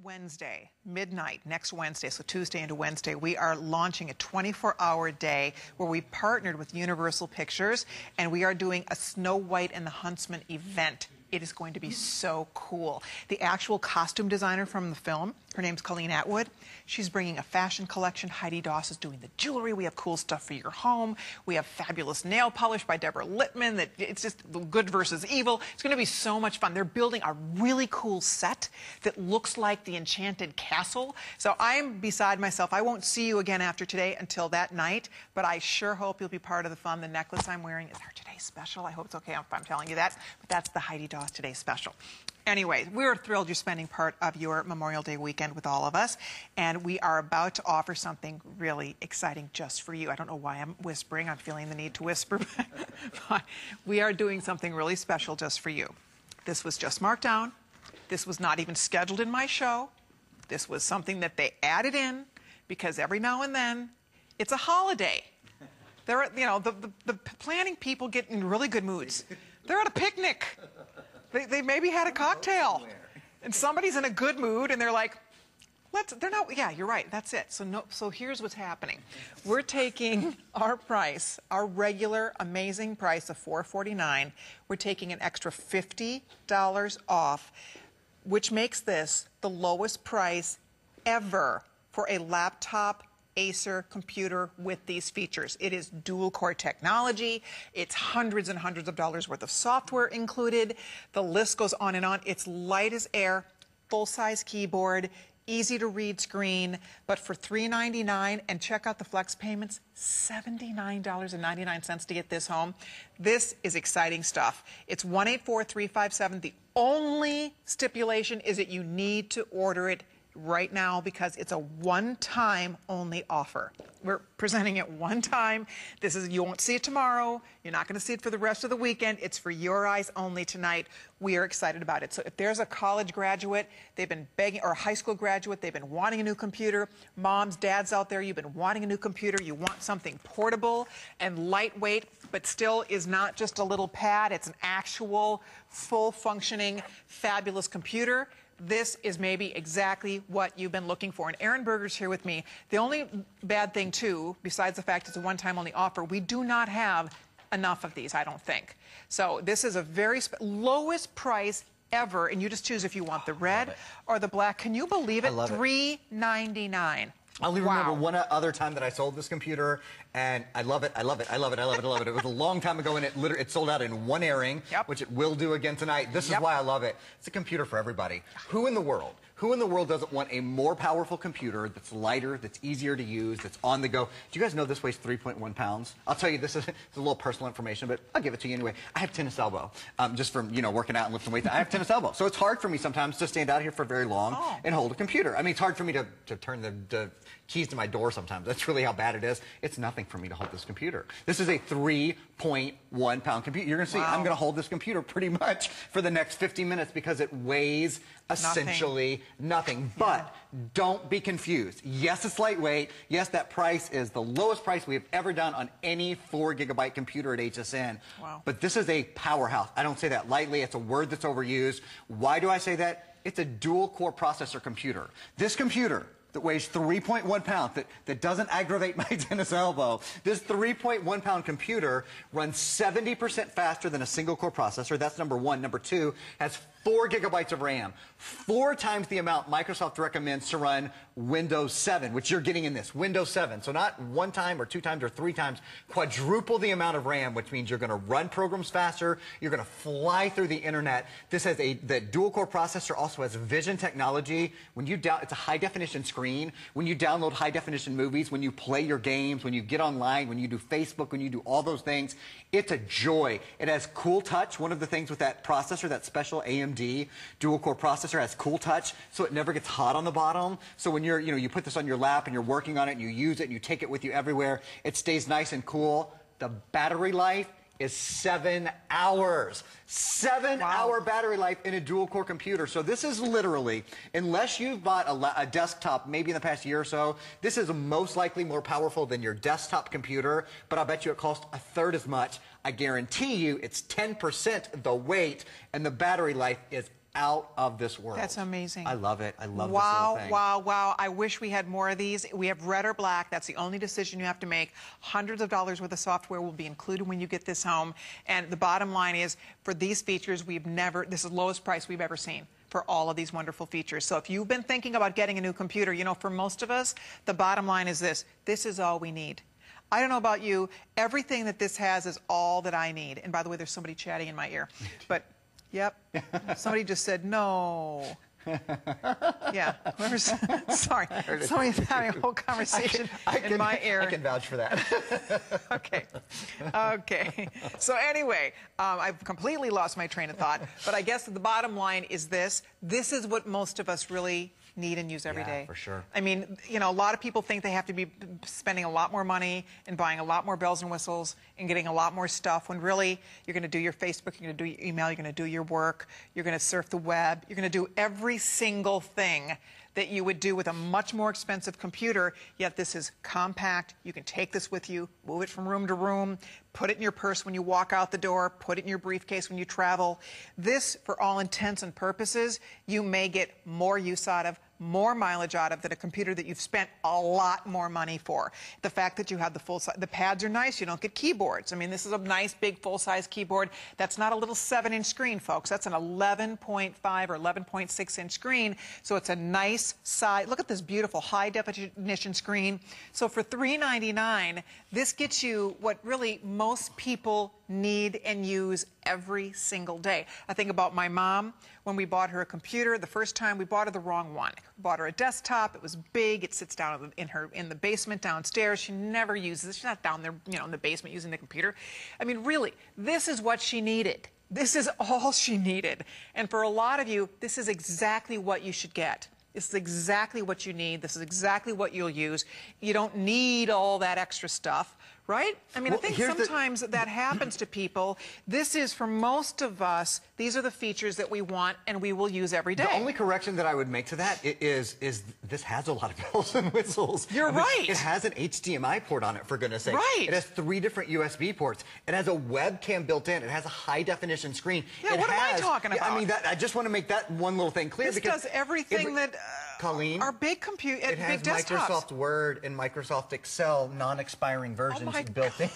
Wednesday, midnight, next Wednesday, so Tuesday into Wednesday, we are launching a 24-hour day where we partnered with Universal Pictures, and we are doing a Snow White and the Huntsman event. It is going to be so cool. The actual costume designer from the film, her name's Colleen Atwood. She's bringing a fashion collection. Heidi Doss is doing the jewelry. We have cool stuff for your home. We have fabulous nail polish by Deborah Littman. That it's just good versus evil. It's going to be so much fun. They're building a really cool set that looks like the Enchanted Castle. So I'm beside myself. I won't see you again after today until that night, but I sure hope you'll be part of the fun. The necklace I'm wearing is our today's special. I hope it's okay if I'm telling you that, but that's the Heidi Doss Today's Special. Anyway, we're thrilled you're spending part of your Memorial Day weekend with all of us, and we are about to offer something really exciting just for you. I don't know why I'm whispering. I'm feeling the need to whisper, but we are doing something really special just for you. This was just marked down. This was not even scheduled in my show. This was something that they added in because every now and then it's a holiday. They're, you know, the planning people get in really good moods. They're at a picnic. They maybe had a cocktail, and somebody's in a good mood, and they're like, yeah, you're right, that's it. So here's what's happening. We're taking our price, our regular amazing price of $449. We're taking an extra $50 off, which makes this the lowest price ever for a laptop Acer computer with these features. It is dual core technology. It's hundreds and hundreds of dollars worth of software included. The list goes on and on. It's light as air, full-size keyboard, easy to read screen, but for $399, and check out the flex payments, $79.99 to get this home. This is exciting stuff. It's 184-357. The only stipulation is that you need to order it right now because it's a one-time only offer. We're presenting it one time. You won't see it tomorrow. You're not going to see it for the rest of the weekend. It's for your eyes only tonight. We are excited about it. So if there's a college graduate, they've been begging, or a high school graduate, they've been wanting a new computer. Moms, dads out there, you've been wanting a new computer. You want something portable and lightweight, but still is not just a little pad. It's an actual, full-functioning, fabulous computer. This is maybe exactly what you've been looking for. And Aaron Berger's here with me. The only bad thing, too, besides the fact it's a one-time only offer, we do not have enough of these, I don't think. So this is a very lowest price ever, and you just choose if you want the red or the black. Can you believe it? $399. I only remember one other time that I sold this computer, and I love it, I love it, I love it, I love it, I love it. It was a long time ago, and it sold out in one airing, which it will do again tonight. This is why I love it. It's a computer for everybody. Who in the world doesn't want a more powerful computer that's lighter, that's easier to use, that's on the go? Do you guys know this weighs 3.1 pounds? I'll tell you, this is a little personal information, but I'll give it to you anyway. I have tennis elbow, just from, you know, working out and lifting weights. I have tennis elbow, so it's hard for me sometimes to stand out here for very long and hold a computer. I mean, it's hard for me to turn the keys to my door sometimes. That's really how bad it is. It's nothing for me to hold this computer. This is a 3.1 pound computer. You're going to see, I'm going to hold this computer pretty much for the next 50 minutes because it weighs essentially nothing. But don't be confused. Yes, it's lightweight. Yes, that price is the lowest price we have ever done on any 4GB computer at HSN. But this is a powerhouse. I don't say that lightly. It's a word that's overused. Why do I say that? It's a dual core processor computer. This computer that weighs 3.1 pounds, that doesn't aggravate my tennis elbow. This 3.1 pound computer runs 70% faster than a single core processor. That's number one. Number two, has 4 gigabytes of RAM, 4 times the amount Microsoft recommends to run Windows 7, which you're getting in this, Windows 7. So not 1 time or 2 times or 3 times, quadruple the amount of RAM, which means you're going to run programs faster, you're going to fly through the internet. This has the dual core processor also has vision technology. When you it's a high definition screen. When you download high definition movies, when you play your games, when you get online, when you do Facebook, when you do all those things, it's a joy. It has Cool Touch. One of the things with that processor, that special AMD dual core processor, has Cool Touch, so it never gets hot on the bottom. So when you're, you put this on your lap and you're working on it and you use it and you take it with you everywhere, it stays nice and cool. The battery life is 7 hours. 7-hour battery life in a dual core computer. So this is literally, unless you've bought a desktop maybe in the past year or so, this is most likely more powerful than your desktop computer, but I'll bet you it costs a third as much. I guarantee you it's 10% the weight, and the battery life is out of this world. That's amazing. I love it. I love this wow, little thing. wow, wow. I wish we had more of these. We have red or black. That's the only decision you have to make. Hundreds of dollars worth of software will be included when you get this home. And the bottom line is, for these features, this is the lowest price we've ever seen for all of these wonderful features. So if you've been thinking about getting a new computer, you know, for most of us, the bottom line is this. This is all we need. I don't know about you. Everything that this has is all that I need. And by the way, there's somebody chatting in my ear. But, yep, somebody just said no. Yeah, whoever's, sorry, somebody's having a whole conversation in my ear. I can vouch for that. Okay. So anyway, I've completely lost my train of thought, but I guess the bottom line is this. This is what most of us really need and use every day. For sure. I mean, you know, a lot of people think they have to be spending a lot more money and buying a lot more bells and whistles and getting a lot more stuff when really you're going to do your Facebook, you're going to do your email, you're going to do your work, you're going to surf the web, you're going to do every single thing that you would do with a much more expensive computer, yet this is compact. You can take this with you, move it from room to room, put it in your purse when you walk out the door, put it in your briefcase when you travel. This, for all intents and purposes, you may get more use out of, more mileage out of than a computer that you've spent a lot more money for. The fact that you have the full size, the pads are nice, you don't get keyboards. I mean, this is a nice big full-size keyboard. That's not a little 7-inch screen, folks. That's an 11.5 or 11.6-inch screen, so it's a nice size. Look at this beautiful high-definition screen. So for $399, this gets you what really most people need and use every single day. I think about my mom when we bought her a computer. The first time we bought her the wrong one. We bought her a desktop. It was big. It sits down in the basement downstairs. She never uses it. She's not down there, you know, in the basement using the computer. I mean, really, this is what she needed. This is all she needed. And for a lot of you, this is exactly what you should get. This is exactly what you need. This is exactly what you'll use. You don't need all that extra stuff, right? I mean, well, I think sometimes that happens to people. This is, for most of us, these are the features that we want and we will use every day. The only correction that I would make to that is this has a lot of bells and whistles. You're right. It has an HDMI port on it, for goodness sake. Right. It has 3 different USB ports. It has a webcam built in. It has a high-definition screen. Yeah, what am I talking about? I mean, I just want to make that one little thing clear. This does everything that... Colleen, our big computer, it has big desktops. Microsoft Word and Microsoft Excel non-expiring versions built in.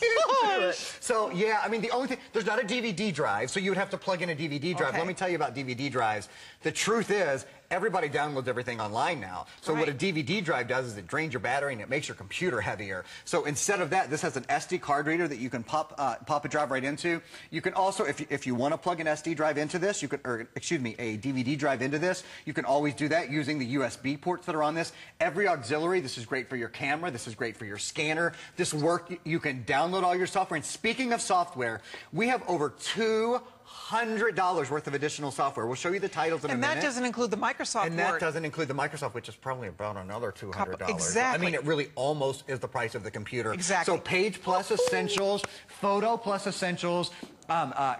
So yeah, I mean, the only thing, there's not a DVD drive, so you would have to plug in a DVD drive. Let me tell you about DVD drives. The truth is, everybody downloads everything online now. So what a DVD drive does is it drains your battery and it makes your computer heavier. So instead of that, this has an SD card reader that you can pop a drive right into. You can also, if you want to plug an SD drive into this, you could, or excuse me, a DVD drive into this, you can always do that using the USB ports that are on this. Every auxiliary, this is great for your camera, this is great for your scanner. This work, you can download all your software. And speaking of software, we have over $200 worth of additional software. We'll show you the titles in a minute. And that doesn't include the Microsoft Word. And that doesn't include the Microsoft, which is probably about another $200. Exactly. I mean, it really almost is the price of the computer. Exactly. So Page Plus Essentials, Photo Plus Essentials,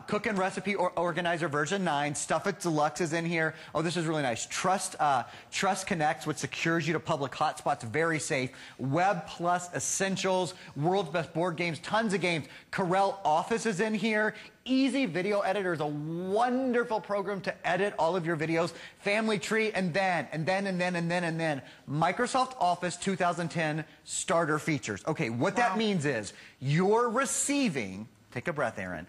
Cook and Recipe Organizer version 9, Stuff It Deluxe is in here. Oh, this is really nice. Trust Connects, which secures you to public hotspots, very safe. Web Plus Essentials, World's Best Board Games, tons of games. Corel Office is in here. Easy Video Editor is a wonderful program to edit all of your videos. Family Tree, and then Microsoft Office 2010 starter features. Okay, what that means is you're receiving, take a breath, Aaron,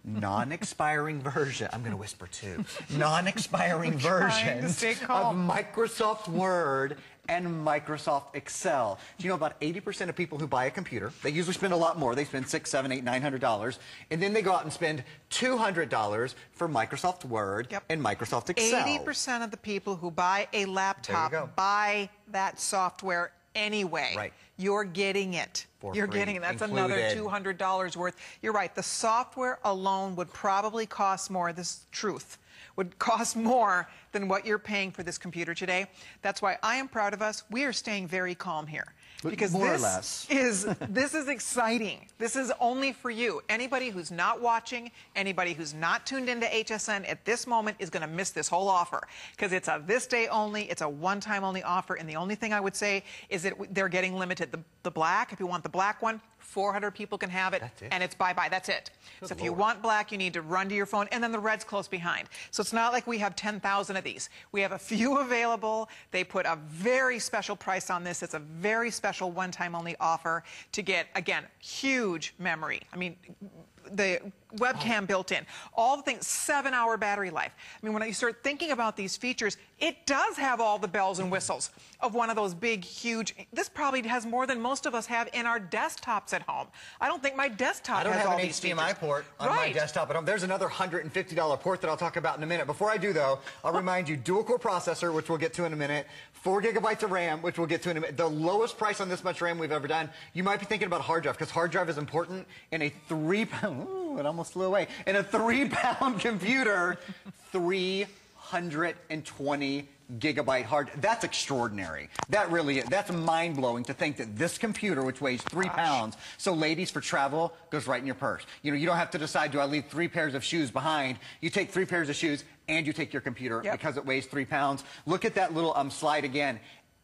non-expiring version. I'm going to whisper too. Non-expiring versions of Microsoft Word and Microsoft Excel. Do you know about 80% of people who buy a computer, they usually spend a lot more. They spend $600, $700, $800, $900, and then they go out and spend $200 for Microsoft Word and Microsoft Excel. 80% of the people who buy a laptop buy that software anyway. Right. You're getting it. You're getting it. That's another $200 worth. You're right. The software alone would probably cost more. This is truth. Would cost more than what you're paying for this computer today. That's why I am proud of us. We are staying very calm here. Because this is exciting. This is only for you. Anybody who's not watching, anybody who's not tuned into HSN at this moment is going to miss this whole offer. Because it's a this day only, it's a one-time only offer, and the only thing I would say is that they're getting limited. The black, if you want the black one, 400 people can have it, and it's bye-bye. That's it. So if you want black, you need to run to your phone, and then the red's close behind. So it's not like we have 10,000 of these. We have a few available. They put a very special price on this. It's a very special one-time only offer to get, again, huge memory. I mean, the webcam built in, all the things, 7-hour battery life. I mean, when you start thinking about these features, it does have all the bells and whistles of one of those big, huge, this probably has more than most of us have in our desktops at home. I don't think my desktop has all these features. I don't have an HDMI port on my desktop at home. There's another $150 port that I'll talk about in a minute. Before I do, though, I'll remind you, dual-core processor, which we'll get to in a minute, 4 gigabytes of RAM, which we'll get to in a minute. The lowest price on this much RAM we've ever done. You might be thinking about hard drive, because hard drive is important in a 3-pound, ooh, it almost flew away, in a 3-pound computer, 320 gigabyte hard. That's extraordinary. That really is. That's mind-blowing to think that this computer, which weighs 3 pounds, so ladies, for travel, goes right in your purse. You know, you don't have to decide, do I leave 3 pairs of shoes behind? You take 3 pairs of shoes and you take your computer because it weighs 3 pounds. Look at that little slide again.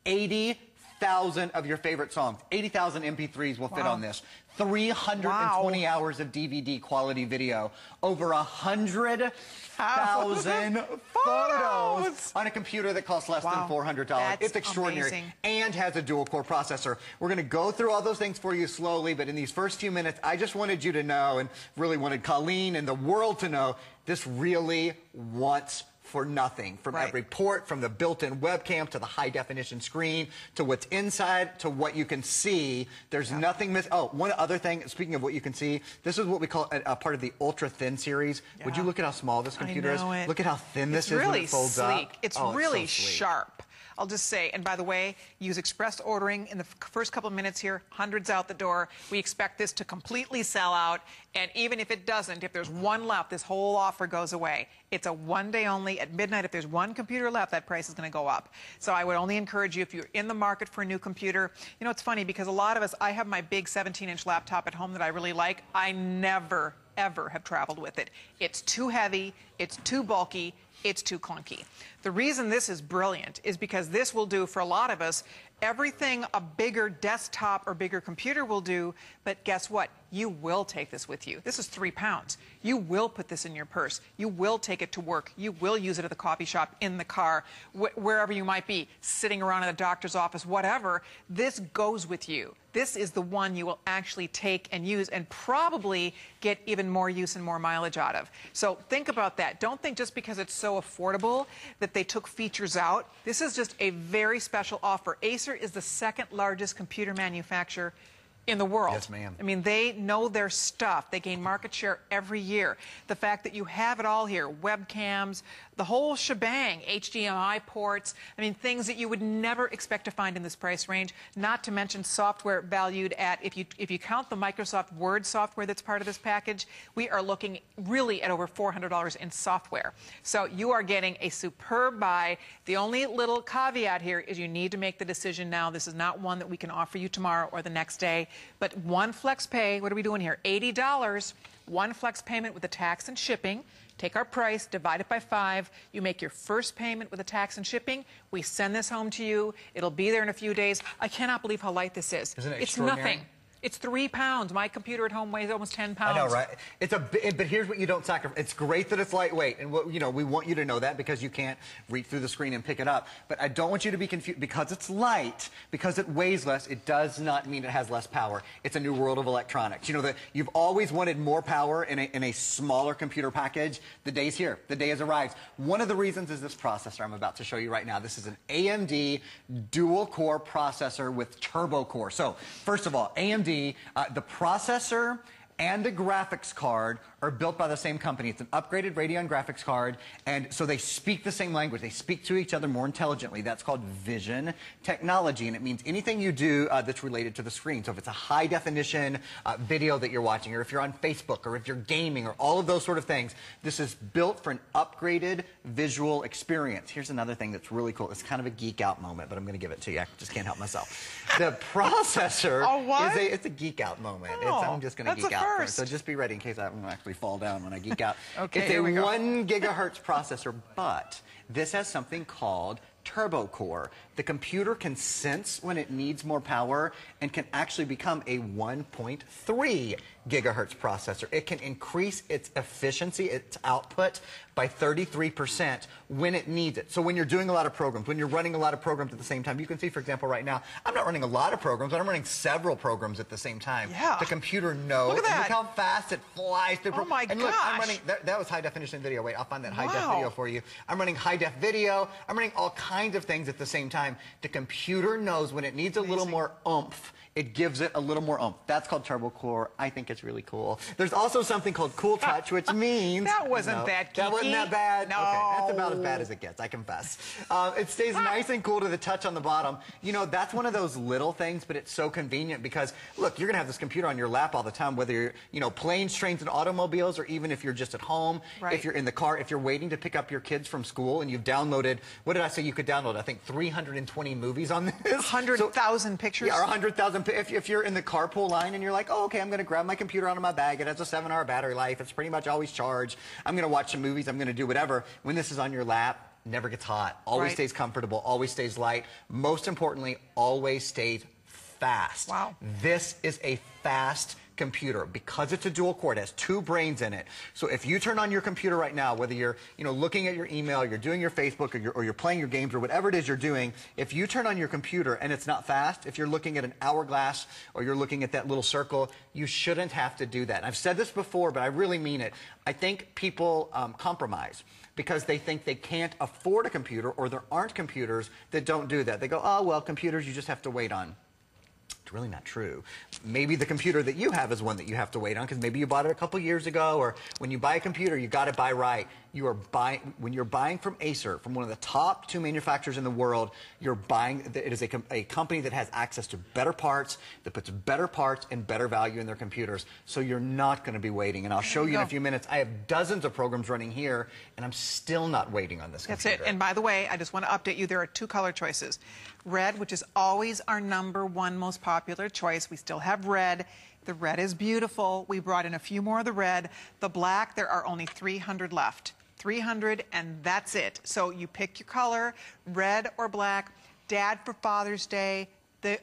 80,000 of your favorite songs. 80,000 MP3s will fit on this. 320 hours of DVD quality video. Over 100,000 photos on a computer that costs less than $400. It's extraordinary. Amazing. And has a dual-core processor. We're going to go through all those things for you slowly, but in these first few minutes, I just wanted you to know, and really wanted Colleen and the world to know, this really wants for nothing. From every port, from the built-in webcam to the high-definition screen, to what's inside, to what you can see. There's nothing missing. Oh, one other thing, speaking of what you can see, this is what we call a part of the ultra-thin series. Would you look at how small this computer is? Look at how thin this is when it folds up. It's really sharp. I'll just say, and by the way, use express ordering in the first couple of minutes here, hundreds out the door. We expect this to completely sell out, and even if it doesn't, if there's one left, this whole offer goes away. It's a one-day only. At midnight, if there's one computer left, that price is going to go up. So I would only encourage you, if you're in the market for a new computer, you know, it's funny because a lot of us, I have my big 17-inch laptop at home that I really like. I never, ever have traveled with it. It's too heavy, it's too bulky, it's too clunky. The reason this is brilliant is because this will do for a lot of us everything a bigger desktop or bigger computer will do, but guess what? You will take this with you. This is 3 pounds. You will put this in your purse. You will take it to work. You will use it at the coffee shop, in the car, wherever you might be, sitting around in the doctor's office, whatever. This goes with you. This is the one you will actually take and use and probably get even more use and more mileage out of. So think about that. Don't think just because it's so affordable that they took features out. This is just a very special offer. Acer is the second largest computer manufacturer in the world. Yes, ma'am. I mean, they know their stuff. They gain market share every year. The fact that you have it all here, webcams, the whole shebang, HDMI ports, I mean, things that you would never expect to find in this price range, not to mention software valued at, if you count the Microsoft Word software that's part of this package, we are looking really at over $400 in software. So you are getting a superb buy. The only little caveat here is you need to make the decision now. This is not one that we can offer you tomorrow or the next day. But one flex pay, what are we doing here? $80, one flex payment with the tax and shipping. Take our price, divide it by 5. You make your first payment with the tax and shipping. We send this home to you. It'll be there in a few days. I cannot believe how light this is. Isn't it It's extraordinary? nothing. It's 3 pounds. My computer at home weighs almost 10 pounds. I know, right? But here's what you don't sacrifice. It's great that it's lightweight, and we want you to know that because you can't reach through the screen and pick it up. But I don't want you to be confused. Because it's light, because it weighs less, it does not mean it has less power. It's a new world of electronics. You know that you've always wanted more power in a smaller computer package. The day's here. The day has arrived. One of the reasons is this processor I'm about to show you right now. This is an AMD dual-core processor with turbo core. So, first of all, AMD, the processor and the graphics card are built by the same company. It's an upgraded Radeon graphics card, and so they speak the same language. They speak to each other more intelligently. That's called vision technology, and it means anything you do that's related to the screen. So if it's a high-definition video that you're watching, or if you're on Facebook, or if you're gaming, or all of those sort of things, this is built for an upgraded visual experience. Here's another thing that's really cool. It's kind of a geek-out moment, but I'm going to give it to you. I just can't help myself. The processor it's a geek-out moment. I'm just going to geek out. So just be ready in case I actually fall down when I geek out. Okay, it's a 1 gigahertz processor, but this has something called turbo core. The computer can sense when it needs more power and can actually become a 1.3 gigahertz processor. It can increase its efficiency, its output, by 33% when it needs it. So when you're doing a lot of programs, when you're running a lot of programs at the same time, you can see, for example, right now, I'm not running a lot of programs, but I'm running several programs at the same time. Yeah. The computer knows. Look at that. Look how fast it flies through. Oh my and look, gosh. I'm running, that was high definition video. Wait, I'll find that high def Wow. video for you. I'm running high def video. I'm running all kinds of things at the same time. The computer knows when it needs a little more oomph, it gives it a little more oomph. That's called turbo core. I think it's really cool. There's also something called cool touch, which means... That wasn't that geeky. That wasn't that bad? No. Okay, that's about as bad as it gets, I confess. It stays nice and cool to the touch on the bottom. You know, that's one of those little things, but it's so convenient because, look, you're going to have this computer on your lap all the time, whether you're, you know, planes, trains, and automobiles, or even if you're just at home, if you're in the car, if you're waiting to pick up your kids from school and you've downloaded, what did I say you could download? I think 320 movies on this. 100,000 pictures? Yeah, or 100,000. If you're in the carpool line and you're like, oh, okay, I'm going to grab my computer out of my bag. It has a 7-hour battery life. It's pretty much always charged. I'm going to watch some movies. I'm going to do whatever. When this is on your lap, never gets hot. Always stays comfortable. Always stays light. Most importantly, always stays fast. Wow. This is a fast computer because it's a dual core. It has 2 brains in it. So if you turn on your computer right now, whether you're looking at your email, you're doing your Facebook, or you're playing your games, or whatever it is you're doing, if you turn on your computer and it's not fast, if you're looking at an hourglass or you're looking at that little circle, you shouldn't have to do that. And I've said this before, but I really mean it. I think people compromise because they think they can't afford a computer, or there aren't computers that don't do that. They go, oh, well, computers you just have to wait on. It's really not true. Maybe the computer that you have is one that you have to wait on because maybe you bought it a couple years ago, or when you buy a computer, you got to buy right. When you're buying from Acer, from one of the top 2 manufacturers in the world, you're buying, it is a company that has access to better parts, that puts better parts and better value in their computers. So you're not going to be waiting. And I'll show you in a few minutes. I have dozens of programs running here, and I'm still not waiting on this computer. That's it. And by the way, I just want to update you. There are 2 color choices. Red, which is always our #1 most popular choice. We still have red. The red is beautiful. We brought in a few more of the red. The black, there are only 300 left. 300, and that's it. So you pick your color, red or black. Dad, for Father's Day,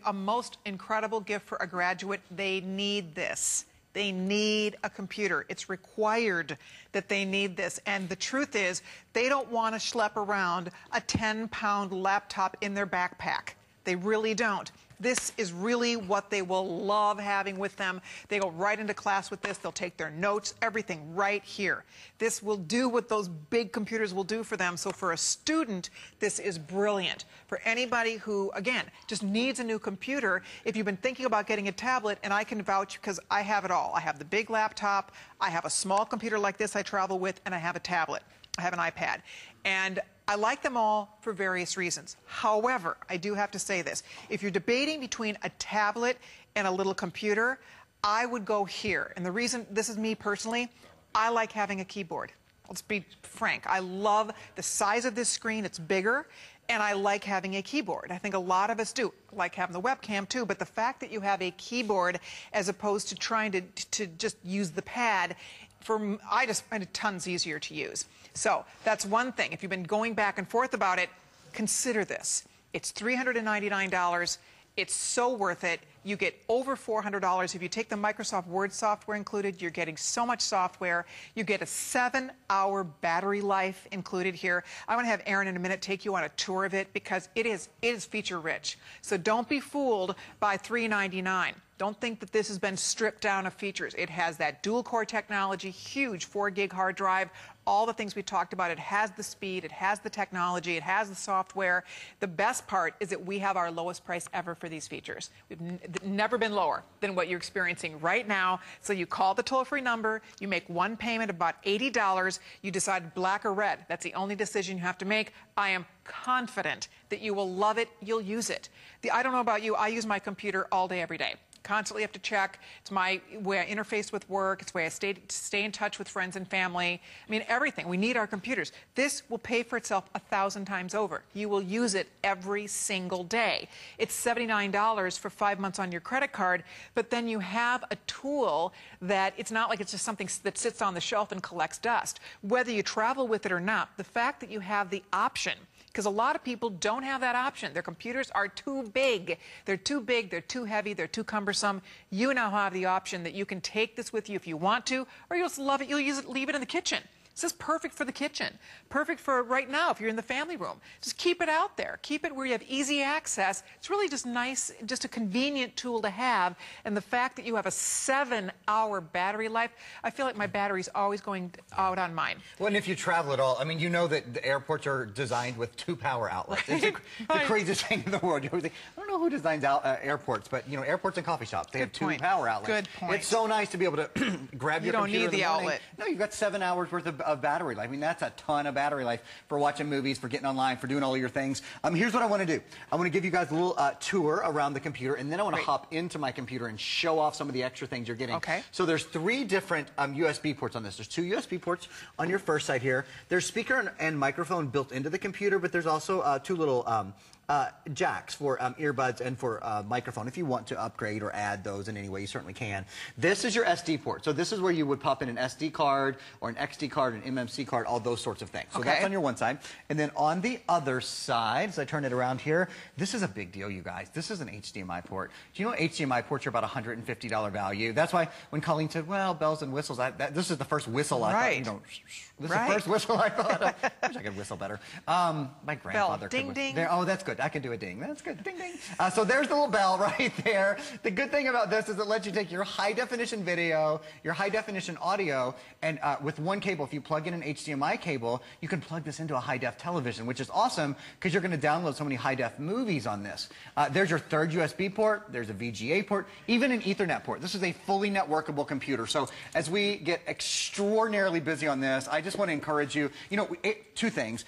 a most incredible gift for a graduate. They need this. They need a computer. It's required that they need this. And the truth is, they don't want to schlep around a 10-pound laptop in their backpack. They really don't. This is really what they will love having with them. They go right into class with this. They'll take their notes, everything right here. This will do what those big computers will do for them. So for a student, this is brilliant. For anybody who, again, just needs a new computer, if you've been thinking about getting a tablet, and I can vouch because I have it all. I have the big laptop, I have a small computer like this I travel with, and I have a tablet. I have an iPad. And I like them all for various reasons. However, I do have to say this. If you're debating between a tablet and a little computer, I would go here. And the reason, this is me personally, I like having a keyboard. Let's be frank. I love the size of this screen. It's bigger. And I like having a keyboard. I think a lot of us do. I like having the webcam too, but the fact that you have a keyboard as opposed to trying to just use the pad, I just find it tons easier to use. So that's one thing. If you've been going back and forth about it, consider this. It's $399. It's so worth it. You get over $400. If you take the Microsoft Word software included, you're getting so much software. You get a 7-hour battery life included here. I want to have Aaron in a minute take you on a tour of it because it is feature rich. So don't be fooled by $399. Don't think that this has been stripped down of features. It has that dual core technology, huge 4-gig hard drive, all the things we talked about. It has the speed, it has the technology, it has the software. The best part is that we have our lowest price ever for these features. We've never been lower than what you're experiencing right now. So you call the toll-free number, you make one payment of about $80, you decide black or red. That's the only decision you have to make. I am confident that you will love it, you'll use it. I don't know about you, I use my computer all day, every day. Constantly have to check. It's my way I interface with work. It's the way I stay in touch with friends and family. I mean, everything. We need our computers. This will pay for itself 1,000 times over. You will use it every single day. It's $79 for 5 months on your credit card, but then you have a tool that it's not like it's just something that sits on the shelf and collects dust. Whether you travel with it or not, the fact that you have the option because a lot of people don't have that option. Their computers are too big. They're too big, they're too heavy, they're too cumbersome. You now have the option that you can take this with you if you want to, or you'll just love it, you'll use it, leave it in the kitchen. This is perfect for the kitchen, perfect for right now if you're in the family room. Just keep it out there. Keep it where you have easy access. It's really just nice, just a convenient tool to have. And the fact that you have a 7-hour battery life, I feel like my battery's always going out on mine. Well, and if you travel at all, I mean, you know that the airports are designed with 2 power outlets. It's the craziest thing in the world. You always think, I don't know who designs airports, but, you know, airports and coffee shops, they have 2 power outlets. Good point. It's so nice to be able to grab your computer in the morning. You don't need the outlet. No, you've got 7 hours worth of battery life. I mean, that's a ton of battery life for watching movies, for getting online, for doing all of your things. Here's what I want to do. I want to give you guys a little tour around the computer, and then I want to hop into my computer and show off some of the extra things you're getting. Okay. So there's 3 different USB ports on this. There's 2 USB ports on your first side here. There's speaker and microphone built into the computer, but there's also 2 little jacks for earbuds and for microphone. If you want to upgrade or add those in any way, you certainly can. This is your SD port. So this is where you would pop in an SD card or an XD card, an MMC card, all those sorts of things. So that's on your one side. And then on the other side, as I turn it around here, this is a big deal, you guys. This is an HDMI port. Do you know HDMI ports are about $150 value? That's why when Colleen said, well, bells and whistles, this is the first whistle I thought, you know, this is the first whistle I thought. I wish I could whistle better. My grandfather ding, could ding. Oh, that's good. I can do a ding. That's good. Ding, ding. So there's the little bell right there. The good thing about this is it lets you take your high-definition video, your high-definition audio, and with one cable, if you plug in an HDMI cable, you can plug this into a high-def television, which is awesome because you're going to download so many high-def movies on this. There's your third USB port. There's a VGA port, even an Ethernet port. This is a fully networkable computer. So as we get extraordinarily busy on this, I just want to encourage you, you know, 2 things.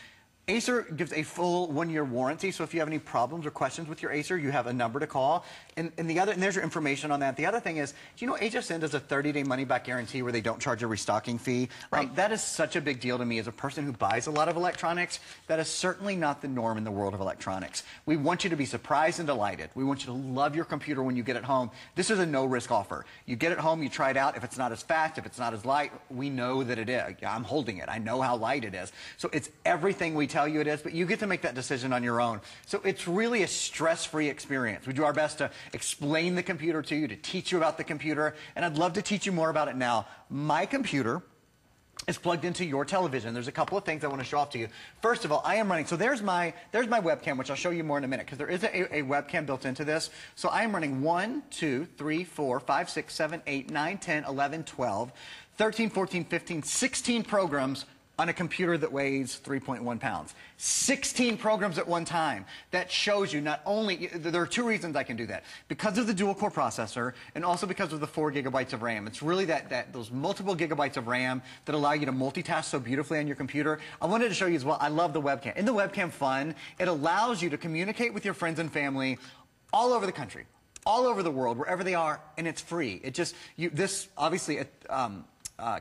Acer gives a full 1-year warranty, so if you have any problems or questions with your Acer, you have a number to call. And there's your information on that. The other thing is, do you know HSN does a 30-day money-back guarantee where they don't charge a restocking fee? Right. That is such a big deal to me as a person who buys a lot of electronics. That is certainly not the norm in the world of electronics. We want you to be surprised and delighted. We want you to love your computer when you get it home. This is a no-risk offer. You get it home, you try it out. If it's not as fast, if it's not as light, we know that it is. I'm holding it. I know how light it is. So it's everything we tell you it is, but you get to make that decision on your own. So it's really a stress-free experience. We do our best to explain the computer to you, to teach you about the computer, and I'd love to teach you more about it now. My computer is plugged into your television. There's a couple of things I want to show off to you. First of all, I am running, so there's my webcam, which I'll show you more in a minute, because there is a webcam built into this. So I am running 1, 2, 3, 4, 5, 6, 7, 8, 9, 10, 11, 12, 13, 14, 15, 16 programs on a computer that weighs 3.1 pounds. 16 programs at one time. That shows you not only, there are 2 reasons I can do that. Because of the dual-core processor, and also because of the 4 gigabytes of RAM. It's really those multiple gigabytes of RAM that allow you to multitask so beautifully on your computer. I wanted to show you as well, I love the webcam. In the webcam fun, it allows you to communicate with your friends and family all over the country, all over the world, wherever they are, and it's free. It just, this obviously,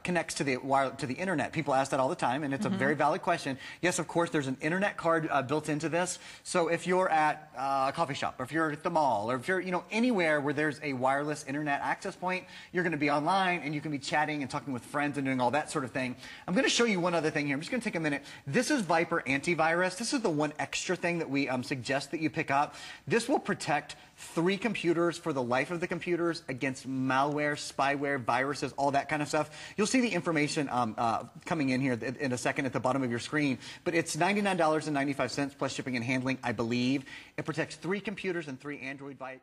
connects to the internet. People ask that all the time, and it's a very valid question. Yes, of course, there's an internet card built into this. So if you're at a coffee shop, or if you're at the mall, or if you're anywhere where there's a wireless internet access point, you're going to be online, and you can be chatting and talking with friends and doing all that sort of thing. I'm going to show you one other thing here. I'm just going to take a minute. This is Viper Antivirus. This is the one extra thing that we suggest that you pick up. This will protect 3 computers for the life of the computers against malware, spyware, viruses, all that kind of stuff. You'll see the information coming in here in a second at the bottom of your screen, but it's $99.95 plus shipping and handling, I believe. It protects 3 computers and 3 Android devices.